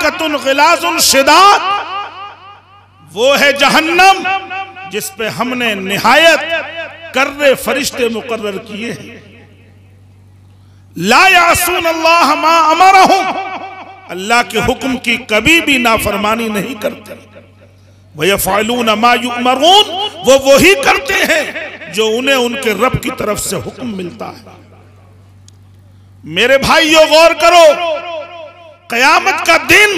मलाइकतुन गिलाजुन शिदाद, वो है जहन्नम जिस पे हमने निहायत कर्रे फरिश्ते मुकर्रर किए हैं। ला यासून अल्लाह मा अमरहुम, अल्लाह के हुक्म की कभी भी नाफरमानी नहीं करते। वयफ़अलून मा युअमरून, वो वही करते हैं जो उन्हें उनके रब की तरफ से हुक्म मिलता है। मेरे भाइयों गौर करो, क़यामत का दिन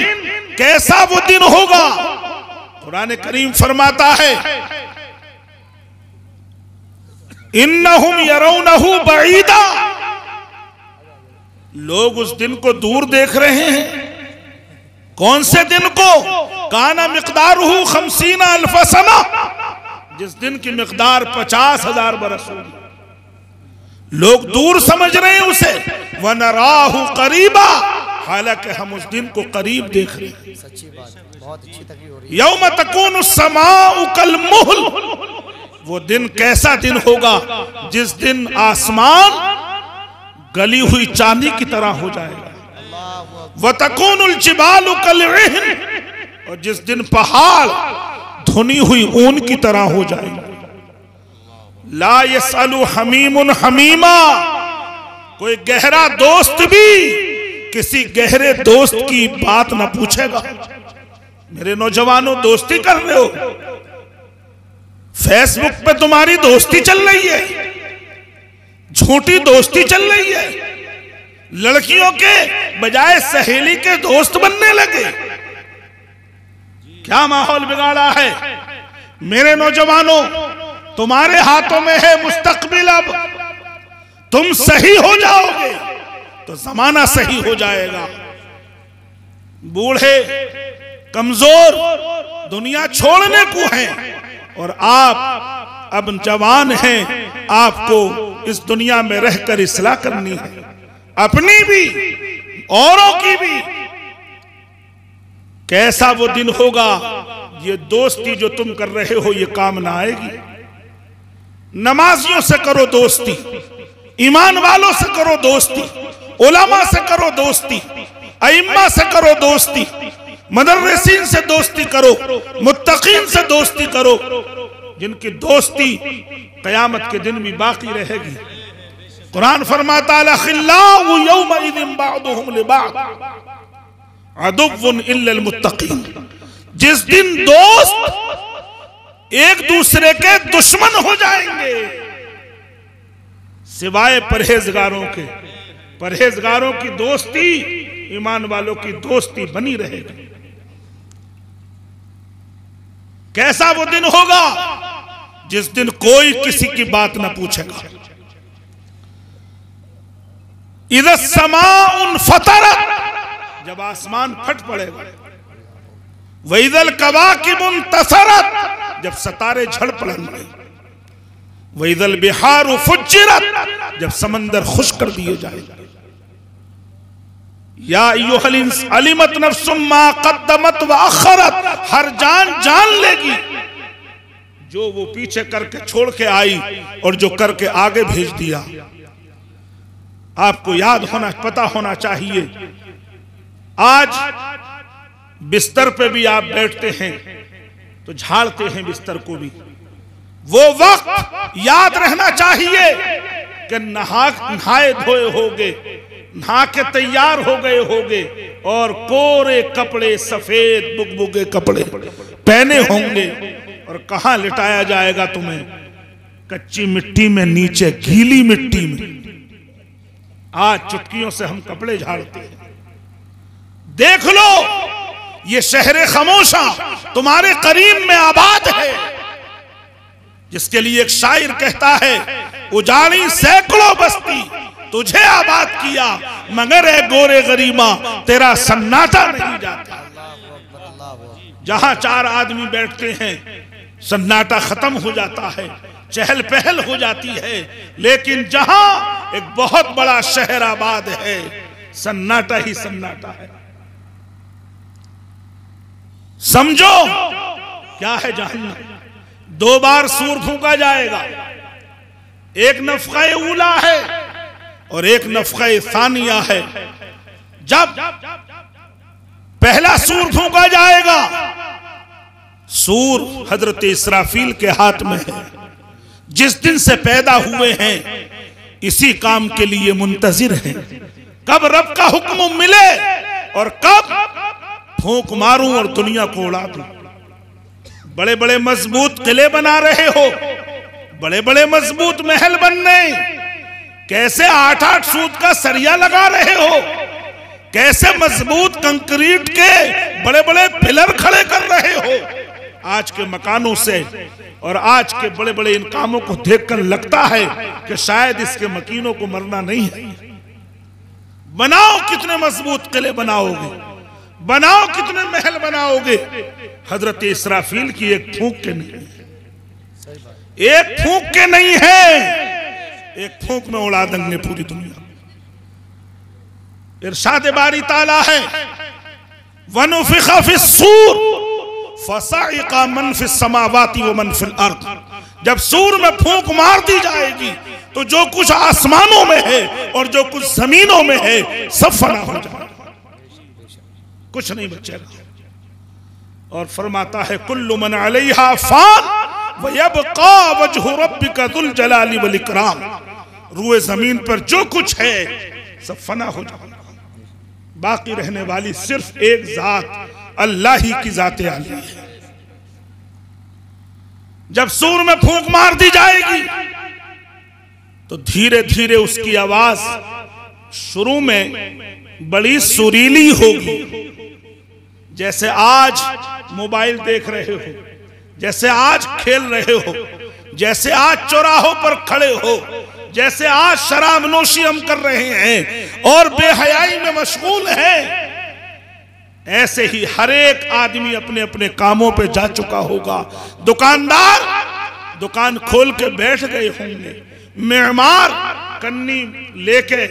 कैसा वो दिन होगा। कुरान करीम फरमाता है इन्नहुम यरौनहु बईदा, लोग उस दिन को दूर देख रहे हैं। कौन से दिन को? काना मिक़दारुहु 50 अल्फ सना, जिस दिन की मिक़दार 50,000 बरस होगी। लोग दूर समझ रहे हैं उसे। वनराहु करीबा, हालांकि हम उस दिन को करीब देख रहे हैं। सच्ची बात, बहुत अच्छी तकरीर हो रही है। यौम तकूनु समाउ कल मुहल, वो दिन कैसा दिन होगा जिस दिन आसमान गली हुई चांदी की तरह हो जाएगा। व तकूनुल जिबालु कल इह्न, और जिस दिन पहाड़ धुनी हुई ऊन की तरह हो जाएगा। ला यसअलु हमीमुन हमीमा, कोई गहरा दोस्त भी किसी गहरे दोस्त की बात ना पूछेगा। मेरे नौजवानों, दोस्ती कर रहे हो, फेसबुक पे तुम्हारी दोस्ती चल रही है, झूठी दोस्ती चल रही है। लड़कियों के बजाय सहेली के दोस्त बनने लगे। क्या माहौल बिगाड़ा है। मेरे नौजवानों, तुम्हारे हाथों में है मुस्तकबिल। अब तुम सही हो जाओगे तो जमाना सही हो जाएगा। बूढ़े कमजोर दुनिया छोड़ने को हैं, और आप अब जवान हैं। आपको इस दुनिया में रहकर इस्लाह करनी है, अपनी भी औरों की भी। कैसा वो दिन होगा, ये दोस्ती जो तुम कर रहे हो ये काम ना आएगी। नमाजियों से करो दोस्ती, ईमान वालों से करो दोस्ती, उलमा से करो दोस्ती, अइम्मा से करो दोस्ती, मदरसीन से दोस्ती करो, मुत्तकीन से दोस्ती करो, जिनकी दोस्ती क़यामत के दिन भी बाकी रहेगी। कुरान फरमाता लखिल्लाहु यौमइज़िन बअदुहुम लिबअद अदुव्वुन इल्लल मुत्तकीन, जिस दिन दोस्त एक दूसरे के दुश्मन हो जाएंगे सिवाय परहेजगारों के। परहेजगारों की दोस्ती ईमान वालों की दोस्ती बनी रहेगी। कैसा वो दिन होगा जिस दिन कोई किसी की बात ना पूछेगा। इज़ा समाउन फतरत, जब आसमान फट पड़ेगा। वइज़ल कवाकिबुन तसरत, जब सितारे झड़ पड़ेंगे। वइज़ल बिहारु फुज्जिरत, जब समंदर खुश कर दिए जाएंगे। या अय्युहल इंसान अलिमत नफ्सुम मा क़द्दमत व अख़रत, हर जान जान लेगी जो वो पीछे करके छोड़ के आई और जो करके आगे भेज दिया। आपको याद होना, पता होना चाहिए, आज बिस्तर पे भी आप बैठते हैं तो झाड़ते हैं बिस्तर को भी। वो वक्त याद रहना चाहिए कि नहाए धोए होगे, नहा के तैयार हो गए होगे और कोरे कपड़े, सफेद बुगबुगे कपड़े पहने होंगे, और कहां लिटाया जाएगा तुम्हें? कच्ची मिट्टी में, नीचे गीली मिट्टी में। आज चुटकियों से हम कपड़े झाड़ते हैं। देख लो, ये शहर खामोशा तुम्हारे करीब में आबाद है, जिसके लिए एक शायर कहता है, उजाड़ी सैकड़ों बस्ती तुझे आबाद किया, मगर है गोरे गरीबा तेरा सन्नाटा नहीं जाता। जहां 4 आदमी बैठते हैं सन्नाटा खत्म हो जाता है, चहल पहल हो जाती है। लेकिन जहां एक बहुत बड़ा शहर आबाद है, सन्नाटा ही सन्नाटा है। समझो क्या है जहन्नम। 2 बार सूर फूंका जाएगा, एक नफ़क़े ऊला है और एक नफ़क़े सानिया है। जब पहला पहला सूर फूंका जाएगा। सूर हजरत इसराफील के हाथ में है। जिस दिन से पैदा हुए हैं इसी काम के लिए मुंतजिर हैं, कब रब का हुक्म मिले और कब फूंक मारूं और दुनिया को उड़ा दूं। बड़े बड़े मजबूत किले बना रहे हो, बड़े बड़े मजबूत महल बन रहे, कैसे 8-8 सूत का सरिया लगा रहे हो, कैसे मजबूत कंक्रीट के बड़े बड़े पिलर खड़े कर रहे हो। आज के मकानों से और आज के बड़े बड़े इन कामों को देखकर लगता है कि शायद इसके मकीनों को मरना नहीं है। बनाओ कितने मजबूत किले बनाओगे, बनाओ कितने महल बनाओगे, हजरत इसराफील की एक फूंक के नहीं है, एक फूंक के नहीं है, एक फूंक में उड़ा देंगे पूरी दुनिया। इरशाद बारी ताला है वनुफिखा फिस्सूर फसाइका मन फिस समावाति व मन फिल अर्द। जब सूर में फूंक मार दी जाएगी तो जो कुछ आसमानों में है और जो कुछ जमीनों में है सब फना हो जाएगा, कुछ नहीं बचेगा। और फरमाता है कुल्लु मन अलैहा फान व यबका वजहु रब्बिका दुल जलाली वल इकराम। रूए जमीन पर जो कुछ है सब फना हो जाएगा, बाकी रहने वाली सिर्फ एक जात अल्लाह ही की जाते आली है। जब सूर में फूंक मार दी जाएगी तो धीरे धीरे उसकी आवाज शुरू में बड़ी सुरीली होगी, जैसे आज मोबाइल देख रहे हो, जैसे आज खेल रहे हो, जैसे आज चौराहों पर खड़े हो, जैसे आज शराब नोशी हम कर रहे हैं और बेहयाई में मशगूल हैं। ऐसे ही हर एक आदमी अपने अपने कामों पे जा चुका होगा। दुकानदार दुकान खोल के बैठ गए होंगे, मेहमान कन्नी लेके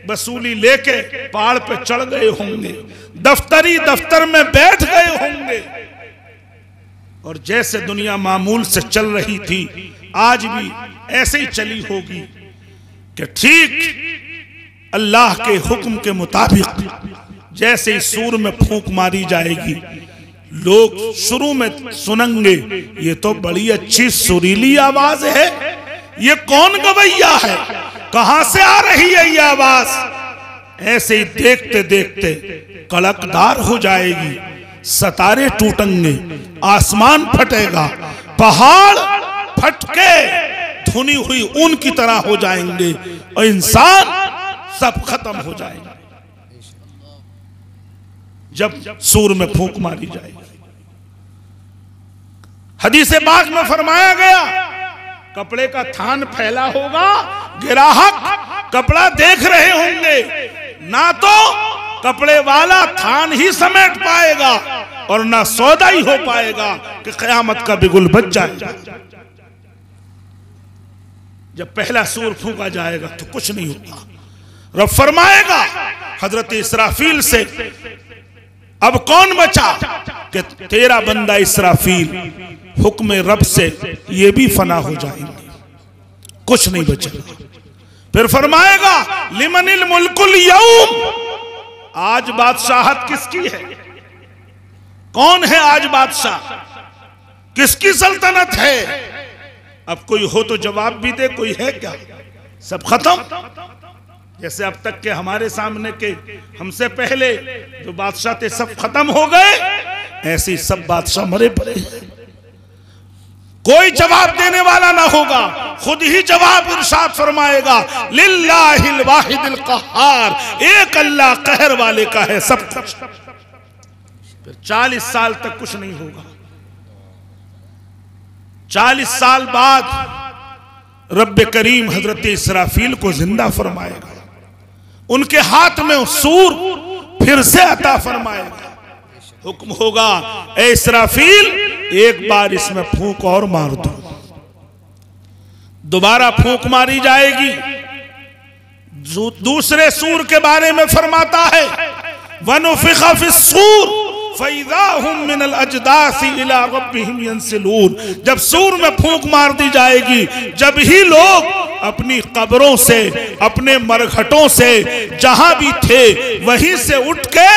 वसूली लेके पहाड़ पे चढ़ गए होंगे, दफ्तरी दफ्तर में बैठ गए होंगे। और जैसे दुनिया मामूल से चल रही थी आज भी ऐसे ही चली होगी कि ठीक अल्लाह के हुक्म के मुताबिक जैसे ही सूर में फूंक मारी जाएगी लोग शुरू में सुनेंगे ये तो बड़ी अच्छी सुरीली आवाज है, ये कौन गवैया है, कहां से आ रही है ये आवाज। ऐसे ही देखते देखते कड़कदार हो जाएगी, सितारे टूटेंगे, आसमान फटेगा, पहाड़ फटके धुनी हुई ऊन की तरह हो जाएंगे और इंसान सब खत्म हो जाएगा जब सूर में फूंक मारी जाएगी। हदीस पाक में फरमाया गया कपड़े का थान फैला होगा, ग्राहक कपड़ा देख रहे होंगे, ना तो कपड़े वाला थान ही समेट पाएगा और ना सौदा ही हो पाएगा कि क़यामत का बिगुल बच जाएगा। जब पहला सूर फूंका जाएगा तो कुछ नहीं होगा। रब फरमाएगा हजरत इसराफील से अब कौन बचा कि तेरा बंदा इसराफील हुक्म रब से ये भी फना हो जाएंगे, कुछ नहीं बचेगा। फिर फरमाएगा लिमनिल मुल्कुल यौम, आज बादशाहत किसकी है, कौन है आज बादशाह, किसकी सल्तनत है। अब कोई हो तो जवाब भी दे, कोई है क्या, सब खत्म। जैसे अब तक के हमारे सामने के हमसे पहले जो बादशाह थे सब खत्म हो गए, ऐसे ही सब बादशाह मरे पड़े, कोई जवाब देने वाला ना होगा, खुद ही जवाब इरशाद फरमाएगा लिल्लाहिल वाहिदिल क़हार, एक अल्लाह कहर वाले का है सब कुछ। फिर 40 साल तक कुछ नहीं होगा। 40 साल बाद रब्बे करीम हजरत इसराफील को जिंदा फरमाएगा, उनके हाथ में सूर फिर से अता फरमाएगा। हुक्म होगा ए इसराफील एक बार इसमें फूंक और मार दो। दोबारा फूंक मारी जाएगी। दूसरे सूर के बारे में फरमाता है वनुफिखा फिस्सूर फइज़ा हुम मिनल अजदासी इला रब्बिहिम यंसिलून। जब सूर में फूंक मार दी जाएगी, जब ही लोग अपनी कब्रों से, अपने मरघटों से, जहां भी थे वहीं से उठ के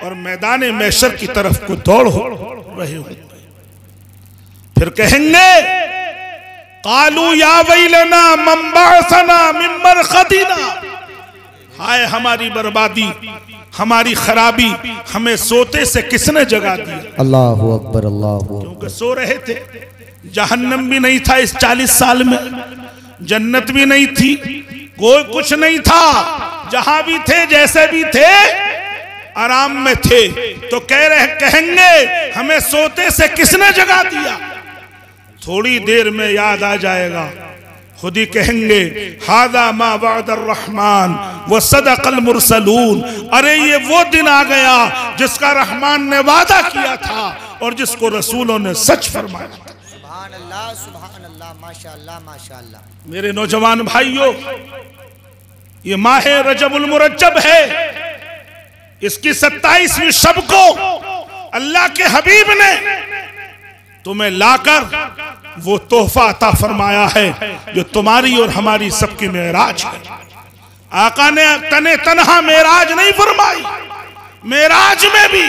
और मैदान महशर की तरफ को दौड़ हो रहे हो। फिर कहेंगे कालू या वैलना मन बअसना मिन मरक़दिना, हाय हमारी बर्बादी, हमारी खराबी, हमें सोते से किसने जगा दिया। अल्लाहु अकबर, अल्लाहु अकबर। क्योंकि सो रहे थे, जहन्नम भी नहीं था इस 40 साल में, जन्नत भी नहीं थी, कोई कुछ नहीं था, जहां भी थे जैसे भी थे आराम में थे। तो कहेंगे हमें सोते से किसने जगा दिया। थोड़ी देर में याद आ जाएगा, खुद ही कहेंगे हादा मा वअदर रहमान व सदक़ल मुरसलून, अरे ये वो दिन आ गया जिसका रहमान ने वादा किया था और जिसको रसूलों ने सच फरमाया था। सुभान अल्लाह, सुभान अल्लाह, माशाअल्लाह, माशाअल्लाह। मेरे नौजवान भाइयों, ये माह रजबुल मुरज्जब है, इसकी 27वीं शब को अल्लाह के हबीब ने तुम्हें लाकर वो तोहफा अता फरमाया है जो तुम्हारी और हमारी सबकी मेराज है। आका ने तने तन्हा मेराज नहीं फरमाई, मेराज में भी,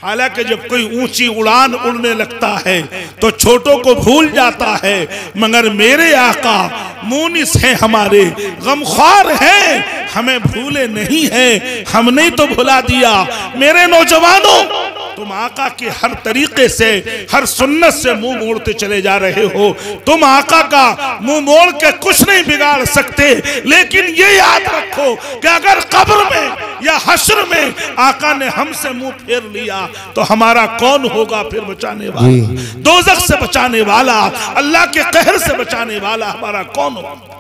हालांकि जब कोई ऊंची उड़ान उड़ने लगता है तो छोटों को भूल जाता है, मगर मेरे आका मुनिस हैं, हमारे गमख्वार हैं, हमें भूले नहीं हैं, हमने तो भुला दिया। मेरे नौजवानों, तुम आका के हर तरीके से, हर सुन्नत से मुंह मोड़ते चले जा रहे हो। तुम आका का मुंह मोड़ के कुछ नहीं बिगाड़ सकते, लेकिन ये याद रखो कि अगर कब्र में या हश्र में आका ने हमसे मुंह फेर लिया तो हमारा कौन होगा फिर बचाने वाला, दोज़ख से बचाने वाला, अल्लाह के कहर से बचाने वाला हमारा कौन होगा।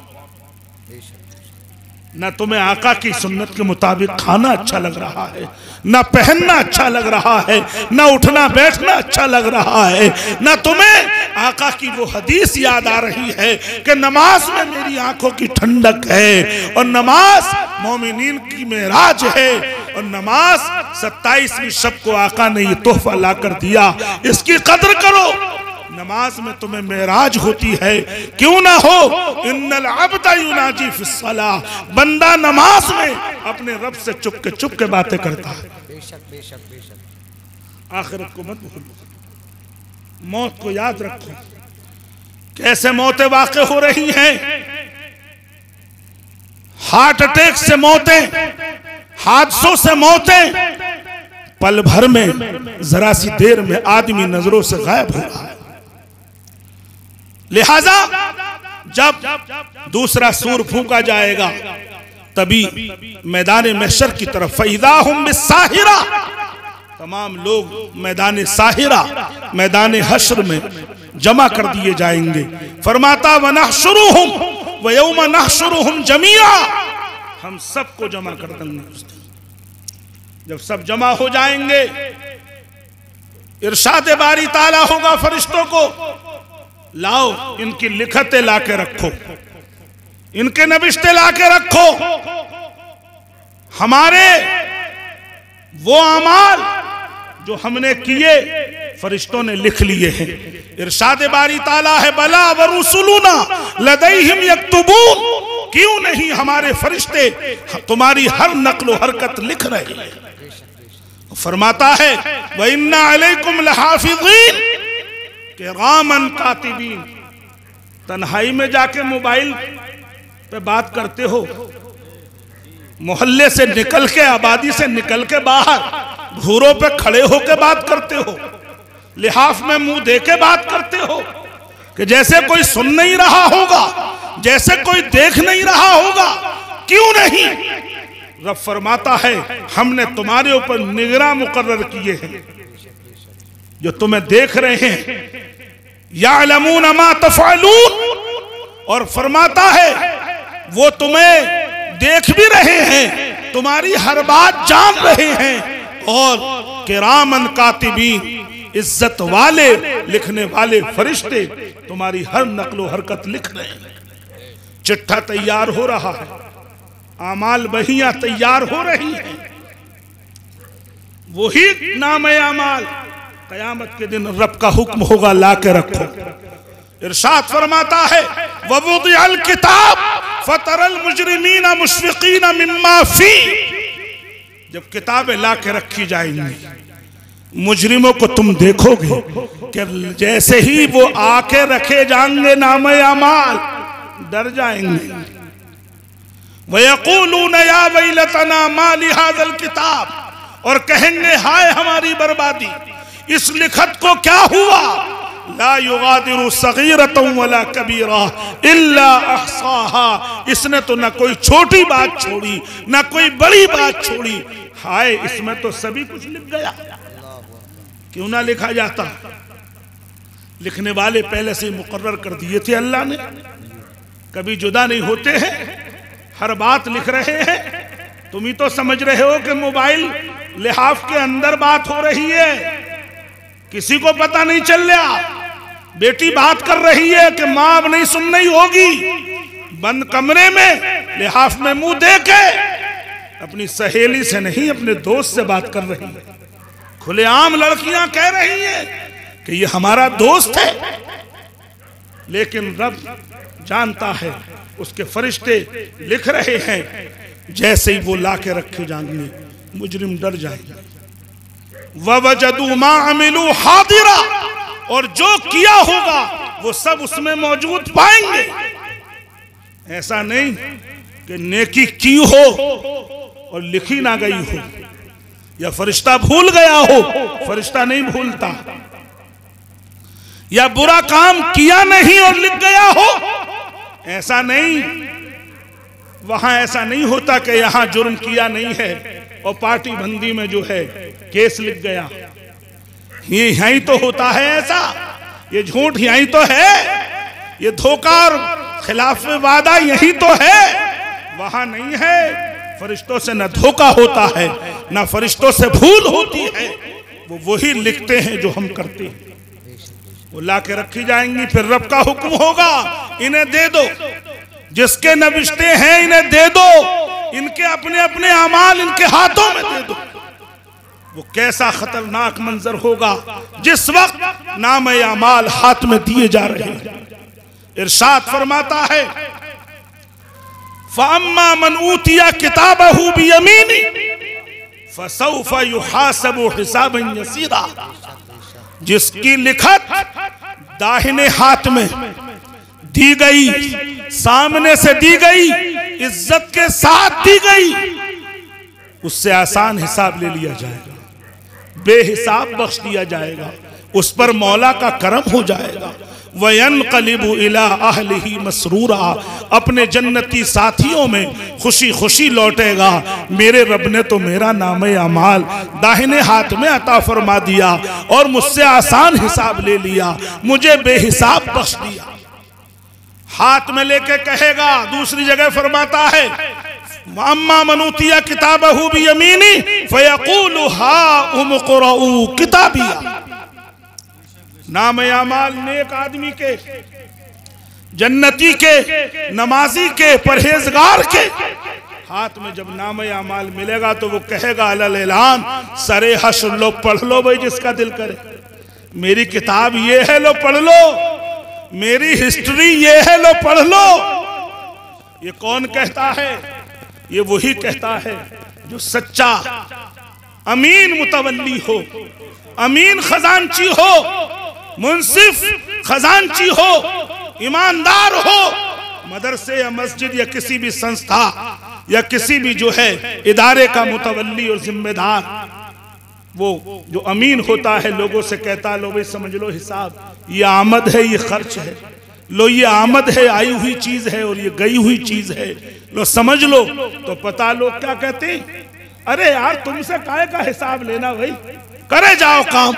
न तुम्हें आका की सुन्नत के मुताबिक खाना अच्छा लग रहा है, न पहनना अच्छा लग रहा है, न उठना बैठना अच्छा लग रहा है, न तुम्हें आका की वो हदीस याद आ रही है कि नमाज में मेरी आंखों की ठंडक है और नमाज मोमिनीन की मेराज है और नमाज 27वीं शब को आका ने ये तोहफा ला कर दिया, इसकी कदर करो। नमाज में तुम्हें मेराज होती है, क्यों ना हो। इन्नल अब्दा युनाजी फिस्सलाह, बंदा नमाज में अपने रब से चुप के बातें करता है। बेशक, बेशक, बेशक। आखिरत को मत भूलो, मौत को याद रखो। कैसे मौतें वाक़े हो रही हैं, हार्ट अटैक से मौतें, हादसों से मौतें, पल भर में, जरा सी देर में आदमी नजरों से गायब हो रहा है। लिहाजा जब दूसरा सूर फूंका जाएगा तभी मैदान महशर की तरफ फइज़ा हुम बिस्साहिरा, तमाम लोग मैदान साहिरा, मैदान हश्र में जमा कर दिए जाएंगे। फरमाता व नहशुरुहुम व यौम नहशुरुहुम जमीआ, हम सबको जमा कर देंगे। जब सब जमा हो जाएंगे, इरशाद बारी ताला होगा फरिश्तों को, लाओ इनकी लिखतें लाके रखो, इनके नबिश्ते लाके रखो, हमारे वो अमाल जो हमने किए फरिश्तों ने लिख लिए हैं। इरशाद बारी ताला है बला व रुसुलुना लदैहिम यक्तुबून, क्यों नहीं हमारे फरिश्ते तुम्हारी हर नक्ल हरकत लिख रहे हैं। फरमाता है व इन्ना अलैकुम लहाफिज़ीन किरामन कातिबीन। तन्हाई में जाके मोबाइल पे बात करते हो, मोहल्ले से निकल के, आबादी से निकल के बाहर घूरों पे खड़े होके बात करते हो, लिहाफ में मुंह दे के बात करते हो कि जैसे कोई सुन नहीं रहा होगा, जैसे कोई देख नहीं रहा होगा। क्यों नहीं? रब फरमाता है हमने तुम्हारे ऊपर निगरां मुकर्रर किए हैं जो तुम्हें देख रहे हैं, यालमून मा तफअलून, और फरमाता है वो तुम्हें देख भी रहे हैं, तुम्हारी हर बात जान रहे हैं, और किरामन कातिबीन, इज्जत वाले लिखने वाले फरिश्ते तुम्हारी हर नक्लो हरकत लिख रहे हैं। चिट्ठा तैयार हो रहा है, आमाल बहियां तैयार हो रही हैं, वही नाम आमाल कयामत के दिन रब का हुक्म होगा ला के रखो। इरशाद फरमाता है ववुदिअल किताब फतरल मुजरिमीना मुशफिकीना मिम्मा फी, जब किताबें ला के रखी जाएंगी, मुजरिमों को तुम देखोगे कि जैसे ही वो आके रखे जाएंगे नामे अमाल, डर जाएंगे। वयक़ूलून या वैलतना मा लिहाज़ल किताब, और कहेंगे हाय हमारी बर्बादी, इस लिखत को क्या हुआ। ला युगादिरु सगीरतन वला कबीरा इल्ला अहसाहा, इसने तो न कोई छोटी बात छोड़ी न कोई बड़ी बात छोड़ी, हाय इसमें तो सभी कुछ लिख गया। क्यों ना लिखा जाता। लिखने वाले पहले से मुकर्रर कर दिए थे अल्लाह ने, कभी जुदा नहीं होते हैं, हर बात लिख रहे हैं। तुम ही तो समझ रहे हो कि मोबाइल लिहाफ के अंदर बात हो रही है, किसी को पता नहीं चल रहा। बेटी बात कर रही है कि मां अब नहीं सुन नहीं होगी, बंद कमरे में लिहाफ में मुंह देके अपनी सहेली से नहीं अपने दोस्त से बात कर रही है। खुलेआम लड़कियां कह रही हैं कि ये हमारा दोस्त है, लेकिन रब जानता है उसके फरिश्ते लिख रहे हैं। जैसे ही वो ला के रखे जाएंगे, मुजरिम डर जाएंगे। ववजदू मा अमिलू हादिरा, और जो किया होगा वो सब उसमें मौजूद पाएंगे। ऐसा नहीं कि नेकी की हो और लिखी ना गई हो, या फरिश्ता भूल गया हो, फरिश्ता नहीं भूलता, या बुरा काम किया नहीं और लिख गया हो, ऐसा नहीं। वहां ऐसा नहीं होता कि यहां जुर्म किया नहीं है और पार्टी बंदी में जो है केस लिख गया। ये यहीं तो होता है ऐसा, ये झूठ यहीं तो है, ये धोखा और खिलाफ वादा यही तो है, वहां नहीं है। फरिश्तों से न धोखा होता है न फरिश्तों से भूल होती है, वो वही लिखते हैं जो हम करते हैं। वो ला के रखी जाएंगी, फिर रब का हुक्म होगा इन्हें दे दो, जिसके नबिश्ते हैं इन्हें दे दो, इनके अपने अपने अमाल इनके हाथों में दे दो। वो कैसा खतरनाक मंजर होगा जिस वक्त नामे अमाल हाथ में दिए जा रहे हैं। इरशाद फरमाता है फअम्मा मन ऊतिया किताबहु बियमीनी फसौफा युहासबु हिसाबन यसीरा, जिसकी लिखत दाहिने हाथ में दी गई, सामने से दी गई, इज्जत के साथ दी गई, उससे आसान हिसाब ले लिया जाएगा, बेहिसाब बख्श दिया जाएगा, उस पर मौला का करम हो जाएगा। वयनक़लिबु इला अहलिही मसरूरा, अपने जन्नती साथियों में खुशी खुशी लौटेगा। मेरे रब ने तो मेरा नामे अमाल दाहिने हाथ में अता फरमा दिया और मुझसे आसान हिसाब ले लिया, मुझे बेहिसाब बख्श दिया। हाथ में लेके कहेगा। दूसरी जगह फरमाता है अम्मा मनुतिया किताबहु बियमीनी फयक़ूलु हाउम क़ुरऊ किताबिया। नाम अमाल नेक आदमी के, जन्नती के, नमाजी के, परहेजगार के हाथ में जब नाम अमाल मिलेगा तो वो कहेगा अलल ऐलान सरे हश्र लो पढ़ लो भाई, जिसका दिल करे, मेरी किताब ये है लो पढ़ लो, मेरी हिस्ट्री ये है लो पढ़ लो। ये कौन कहता है? ये वही कहता है जो सच्चा अमीन मुतवल्ली हो, अमीन खजांची हो, मुंसिफ खजांची हो, ईमानदार हो। मदरसे या मस्जिद या किसी भी संस्था या किसी भी जो है इदारे का मुतवल्ली और जिम्मेदार, वो जो अमीन होता है लोगों से कहता लो भाई समझ लो हिसाब, ये आमद है ये खर्च है, लो ये आमद है आई हुई चीज है और ये गई हुई चीज है, लो समझ लो। तो पता लोग क्या कहते हैं, अरे यार तुमसे काहे का हिसाब लेना भाई, करे जाओ काम,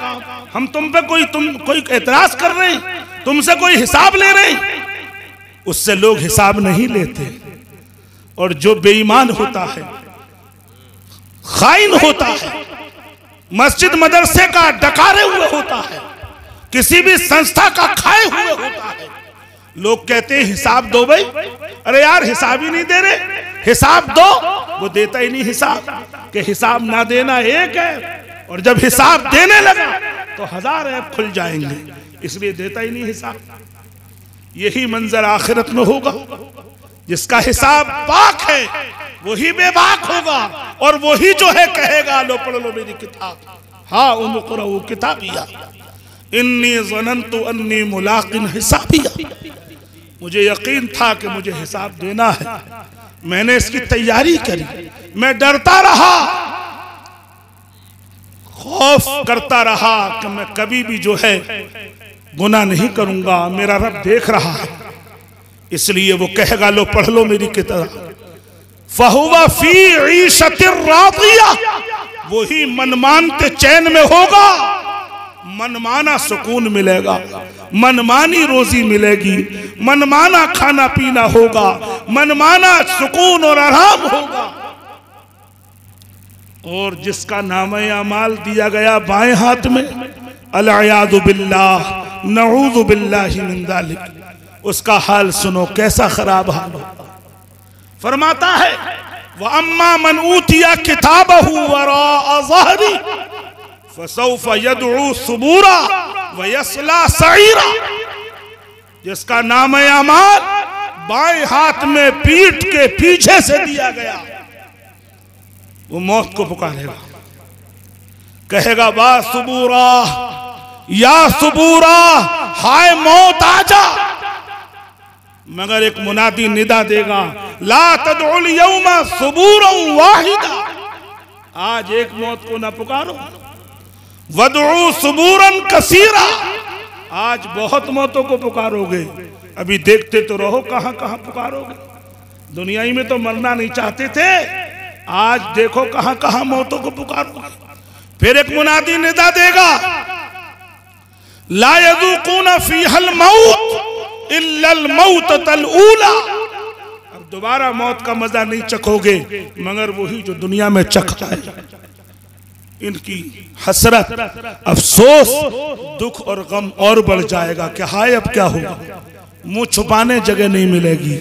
हम तुम पे कोई एतराज कर रहे हैं, तुमसे कोई हिसाब ले रहे हैं। उससे लोग हिसाब नहीं लेते। और जो बेईमान होता है, खाइन होता है, मस्जिद मदरसे का डकारे हुए होता है, किसी भी संस्था का खाए हुए होता है, लोग कहते हैं हिसाब दो भाई। अरे यार हिसाब ही नहीं दे रहे, हिसाब दो। वो देता ही नहीं हिसाब, कि हिसाब ना देना एक है और जब हिसाब देने लगा तो 1000 ऐप खुल जाएंगे, इसलिए देता ही नहीं हिसाब। यही मंजर आखिरत में होगा। जिसका हिसाब पाक है वही बेबाक होगा और वही जो है कहेगा लो पढ़ लो मेरी किताब, हाँ उमक़रऊ किताबिया इन्नी ज़ननतु अन्नी मुलाक़िन हिसाबिया। मुझे यकीन था कि मुझे हिसाब देना है, मैंने इसकी तैयारी करी, मैं डरता रहा, खौफ करता रहा कि मैं कभी भी जो है गुनाह नहीं करूंगा, मेरा रब देख रहा है। इसलिए वो कहेगा लो पढ़ लो मेरी किताब, फहुवा फी ईशतिर रादिया, वही मनमानते चैन में होगा, मनमाना सुकून मिलेगा, मनमानी रोजी मिलेगी, मनमाना खाना पीना होगा, मनमाना सुकून और आराम होगा। और जिसका नामे अमाल दिया गया बाएं हाथ में, अल-इयाज़ु बिल्लाह, नऊज़ु बिल्लाहि मिन ज़ालिक, उसका हाल सुनो कैसा खराब हाल होगा। फरमाता है व अम्मा मन ऊतिया किताबहु वराअ ज़हरी फसौफ यदउ सुबूरा व यसला सईरा। जिसका नाम अमाल बाएं हाथ में पीठ के पीछे से दिया गया, वो मौत को पुकारेगा, कहेगा बा सुबूरा, या सुबूरा, हाय मौत आजा। मगर एक मुनादी निदा देगा, ला तदउल यौमा सुबूरन वाहिदा, आज एक मौत को ना पुकारो, वदउ सुबूरन कसीरा, आज बहुत मौतों को पुकारोगे। अभी देखते तो रहो कहां कहां पुकारोगे। दुनिया में तो मरना नहीं चाहते थे, आज देखो कहां कहां मौतों को पुकारोगे। फिर एक मुनादी निदा देगा, ला यज़ूक़ूना फ़ीहल मौत इल्लल मौततल ऊला, अब दोबारा मौत का मजा नहीं चखोगे मगर वही जो दुनिया में चखा है। इनकी हसरत, अफसोस, दुख और गम और बढ़ जाएगा कि हाय अब क्या होगा। मुंह छुपाने जगह नहीं मिलेगी,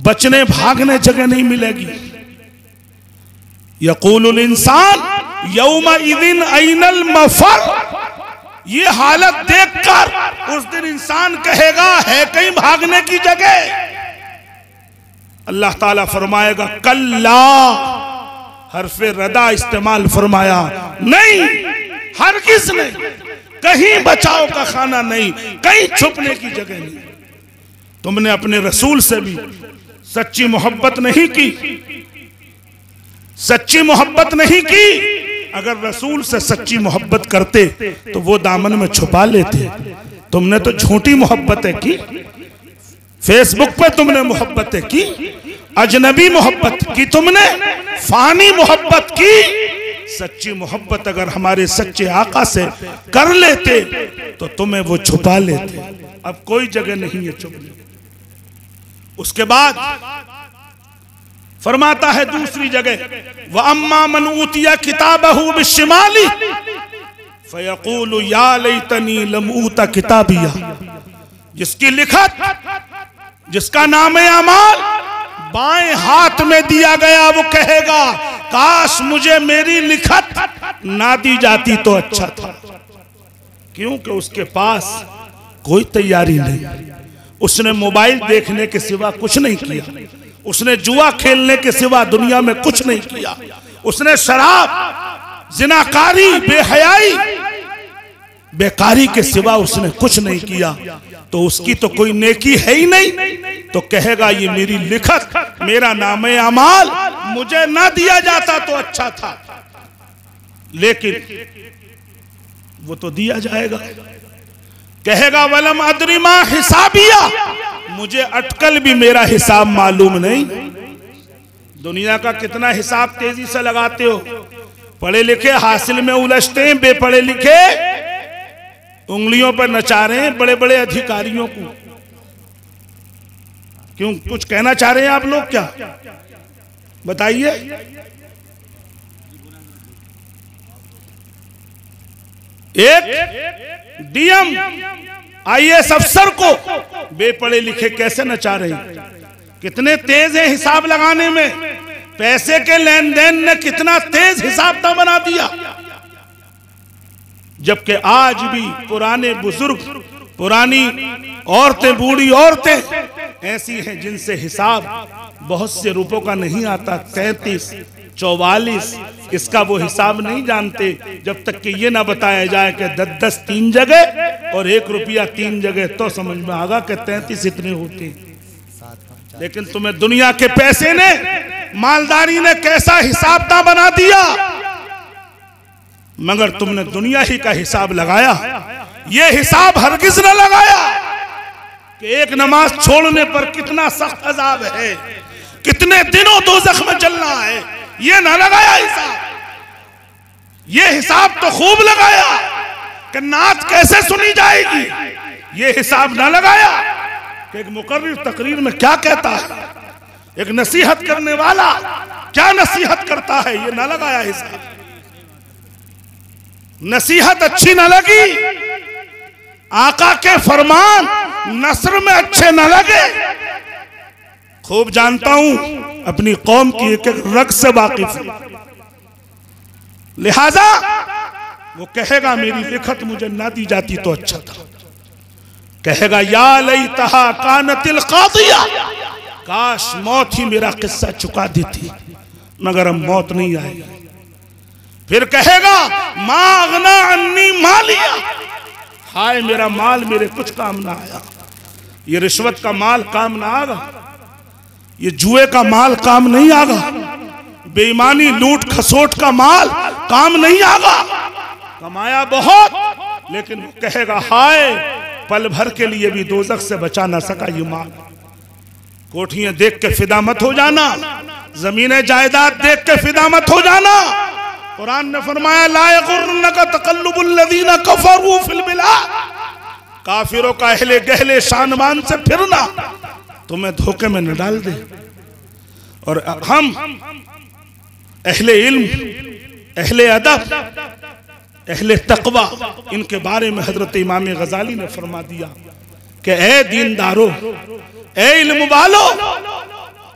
बचने भागने जगह नहीं मिलेगी। यक़ूलुल इंसान यौमा इज़िन अयनल मफ़र, ये हालत देखकर उस दिन इंसान कहेगा है कहीं भागने की जगह। अल्लाह ताला फरमाएगा कल्ला, हर्फे रदा इस्तेमाल फरमाया, नहीं, हरगिज़ नहीं, कहीं बचाव का खाना नहीं, कहीं छुपने की जगह नहीं। तुमने अपने रसूल से भी सच्ची मोहब्बत नहीं की, सच्ची मोहब्बत नहीं की। अगर रसूल से सच्ची मोहब्बत करते तो वो दामन में छुपा लेते। तुमने तो झूठी मोहब्बतें की, फेसबुक पे तुमने मोहब्बतें की, अजनबी मोहब्बत की, तुमने फानी मोहब्बत की। सच्ची मोहब्बत अगर हमारे सच्चे आका से कर लेते तो तुम्हें वो छुपा लेते। अब कोई जगह नहीं है छुपने। उसके बाद फरमाता है दूसरी जगह, व अम्मा मन ऊतिया किताबहु बिश्शिमाली फयक़ूलु या लैतनी लम ऊता किताबिया। जिसकी लिखत, जिसका नाम अमाल बाएं हाथ में दिया गया, वो कहेगा काश मुझे मेरी लिखत ना दी जाती तो अच्छा था। क्योंकि उसके पास कोई तैयारी नहीं, उसने मोबाइल देखने के सिवा कुछ नहीं किया, उसने जुआ खेलने के सिवा दुनिया में कुछ नहीं किया, उसने शराब, जिनाकारी, बेहयाई, बेकारी के सिवा उसने कुछ नहीं किया। तो उसकी तो कोई नेकी है ही नहीं। तो कहेगा ये मेरी लिखत, मेरा नामे अमाल मुझे ना दिया जाता तो अच्छा था, लेकिन वो तो दिया जाएगा। कहेगा वलम अदरिमा हिसाबिया, मुझे अटकल भी मेरा हिसाब मालूम नहीं। दुनिया का कितना हिसाब तेजी से लगाते हो। पढ़े लिखे हासिल में उलझते हैं, बेपढ़े लिखे उंगलियों पर नचा रहे हैं बड़े बड़े अधिकारियों को। क्यों, कुछ कहना चाह रहे हैं आप लोग? क्या बताइए। एक डीएम आईएएस अफसर को बेपढ़े लिखे कैसे नचा रहे हैं। कितने तेज है हिसाब लगाने में, पैसे के लेन देन ने कितना तेज हिसाब ना बना दिया। जबकि आज भी पुराने बुजुर्ग, पुरानी औरतें, बूढ़ी औरतें ऐसी हैं जिनसे हिसाब बहुत से रुपयों का नहीं आता, 33, 44, इसका वो हिसाब नहीं जानते जब तक कि ये ना बताया जाए कि 10 3 जगह और 1 रुपया 3 जगह, तो समझ में आगा कि 33 इतने होते हैं। लेकिन तुम्हें दुनिया के पैसे ने, मालदारी ने कैसा हिसाब ना बना दिया, मगर तुमने दुनिया ही का हिसाब लगाया। ये हिसाब हरगिज न लगाया कि एक नमाज छोड़ने पर कितना सख्त अजाब है, कितने दिनों दोज़ख में जलना है, ये ना लगाया हिसाब। ये हिसाब तो खूब लगाया कि नात कैसे सुनी जाएगी, ये हिसाब ना लगाया कि एक मुकर्रिर तकरीर में क्या कहता है, एक नसीहत करने वाला क्या नसीहत करता है, ये ना लगाया हिसाब। नसीहत अच्छी न लगी, आका के फरमान नस्र में अच्छे न लगे। खूब जानता हूं, अपनी कौम की एक एक रग से वाकिफ हूं, लिहाजा वो कहेगा मेरी लिखत मुझे ना दी जाती तो अच्छा था। कहेगा या लैतहा कानतिल कादिया, काश मौत ही मेरा किस्सा चुका देती, मगर अब मौत नहीं आएगी। फिर कहेगा मा अगना अन्नी मालिया, हाय मेरा माल मेरे कुछ काम ना आया। ये रिश्वत का माल काम ना आगा, ये जुए का माल काम नहीं आगा, बेईमानी लूट खसोट का माल काम नहीं आगा। कमाया बहुत, लेकिन कहेगा हाय पल भर के लिए भी दोज़ख से बचा ना सका ये माल। कोठियां देख के फिदा मत हो जाना, जमीनें जायदाद देख के फिदा मत हो जाना। कुरान ने फरमाया ला यगुर्रनका तक़ल्लुबुल लज़ीना कफ़रू फ़िल बिलाद, काफिरों का अहले गहले शानमान से फिरना तुम्हें धोखे में न डाल दे। और हम अहले इल्म, अहले अदब, अहले तक़वा, इनके बारे में हजरत इमाम गज़ाली ने फरमा दिया कि ए दीनदारो, ए इल्म वालो,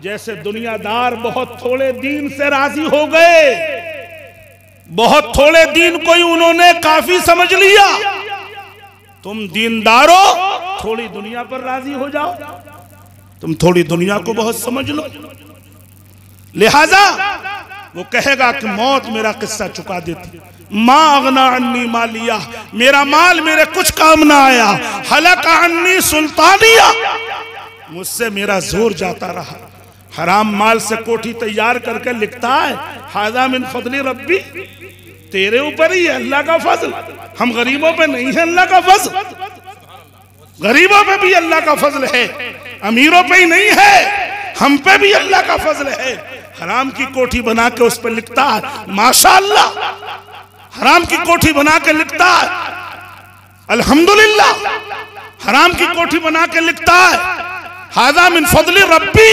जैसे दुनियादार बहुत थोड़े दीन से राजी हो गए, बहुत थोड़े दीन को ही उन्होंने काफी समझ लिया, तुम दीनदारो थोड़ी दुनिया पर राजी हो जाओ, तुम थोड़ी दुनिया को बहुत समझ लो। लिहाजा वो कहेगा कि मौत मेरा किस्सा चुका देती। मा अगना अन्नी मालिया, मेरा माल मेरे कुछ काम ना आया। हलका अन्नी सुल्तानिया, मुझसे मेरा जोर जाता रहा। हराम माल से कोठी तैयार करके लिखता है हाज़ा मिन फज़ली रब्बी, तेरे ऊपर ही है अल्लाह का फजल, हम गरीबों पे नहीं है अल्लाह का फजल। गरीबों पे भी अल्लाह का फजल है, अमीरों पे ही नहीं है, हम पे भी अल्लाह का फजल है। हराम की कोठी बना के उस पर लिखता है माशाअल्लाह, हराम की कोठी बना के लिखता है अल्हम्दुलिल्लाह, हराम की कोठी बना के लिखता है हाज़ा मिन फज़ली रब्बी।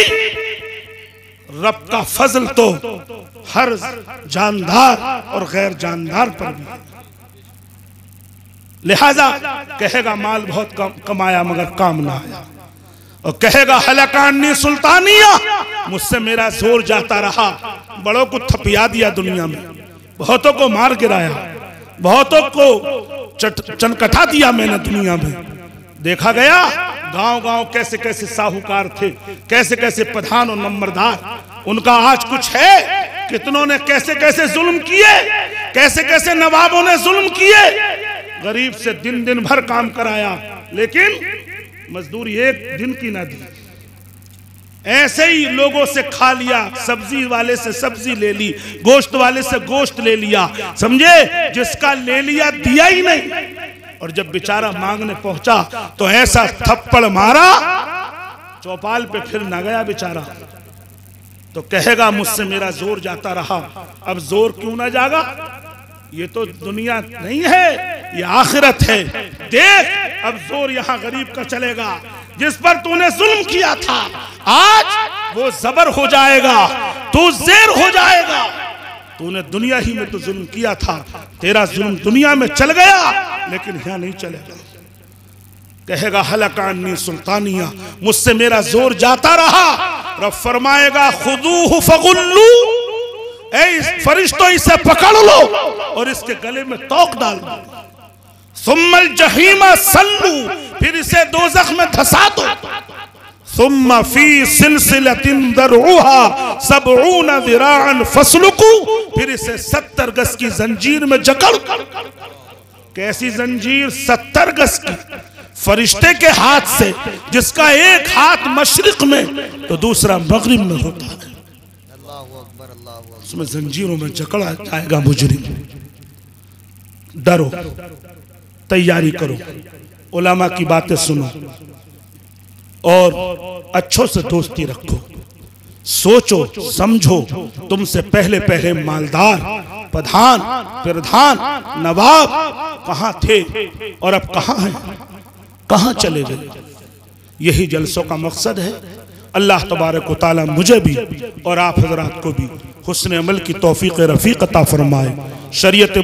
रब का फजल तो हर जानदार और गैर जानदार पर भी। लिहाजा कहेगा माल बहुत कमाया मगर काम ना आया, और कहेगा हलकानी सुल्तानिया, मुझसे मेरा जोर जाता रहा। बड़ों को थपिया दिया दुनिया में, बहुतों को मार गिराया, बहुतों को चनकटा दिया मैंने दुनिया में। देखा गया गांव गांव कैसे कैसे साहूकार थे, कैसे कैसे प्रधान और नंबरदार, उनका आज कुछ है? कितनों ने कैसे कैसे जुल्म किए, कैसे कैसे नवाबों ने जुल्म किए, गरीब से दिन दिन भर काम कराया लेकिन मजदूरी एक दिन की ना दी। ऐसे ही लोगों से खा लिया, सब्जी वाले से सब्जी ले ली, गोश्त वाले से गोश्त ले लिया, समझे, जिसका ले लिया दिया ही नहीं। और जब बेचारा मांगने पहुंचा तो ऐसा थप्पड़ मारा चौपाल पे, फिर ना गया बेचारा। तो कहेगा मुझसे मेरा जोर जाता रहा। अब जोर क्यों ना जागा? ये तो दुनिया नहीं है, ये आखिरत है। देख अब जोर यहाँ गरीब का चलेगा, जिस पर तूने जुल्म किया था आज वो जबर हो जाएगा, तू जेर हो जाएगा। तूने दुनिया ही में तो जुल्म किया था, तेरा जुल्म दुनिया में चल गया लेकिन यहाँ नहीं चलेगा। कहेगा हलकानी सुल्तानिया, मुझसे मेरा जोर जाता रहा। रब फरमाएगा खुदूहु फगुल्लू, ऐ फरिश्तों इसे पकड़ लो और इसके गले में तोक डाल दो। सुम्मल जहीमा सल्लू, फिर इसे दोज़ख में धंसा दो। सुम्मा फी सिलसिलतिन दरऊहा सबऊना ज़िराअन फस्लुकू, फिर इसे 70 गज की जंजीर में जकड़। कैसी जंजीर? 70 गज की, फरिश्ते के हाथ से, जिसका एक हाथ मशरिक में तो दूसरा मगरिब में होता है। उसमें जंजीरों में जकड़ा जाएगा मुजरिम। डरो, तैयारी करो, उलमा की बातें सुनो और अच्छों से दोस्ती रखो। सोचो समझो, तुमसे पहले पहले मालदार, प्रधान, प्रधान, नवाब कहाँ थे और अब कहाँ हैं, कहाँ चले गए। यही जलसों का मकसद है। अल्लाह तबारक व तआला मुझे भी और आप हजरात को भी हुस्न अमल की तौफीक रफ़ीक अता फरमाए। शरीयत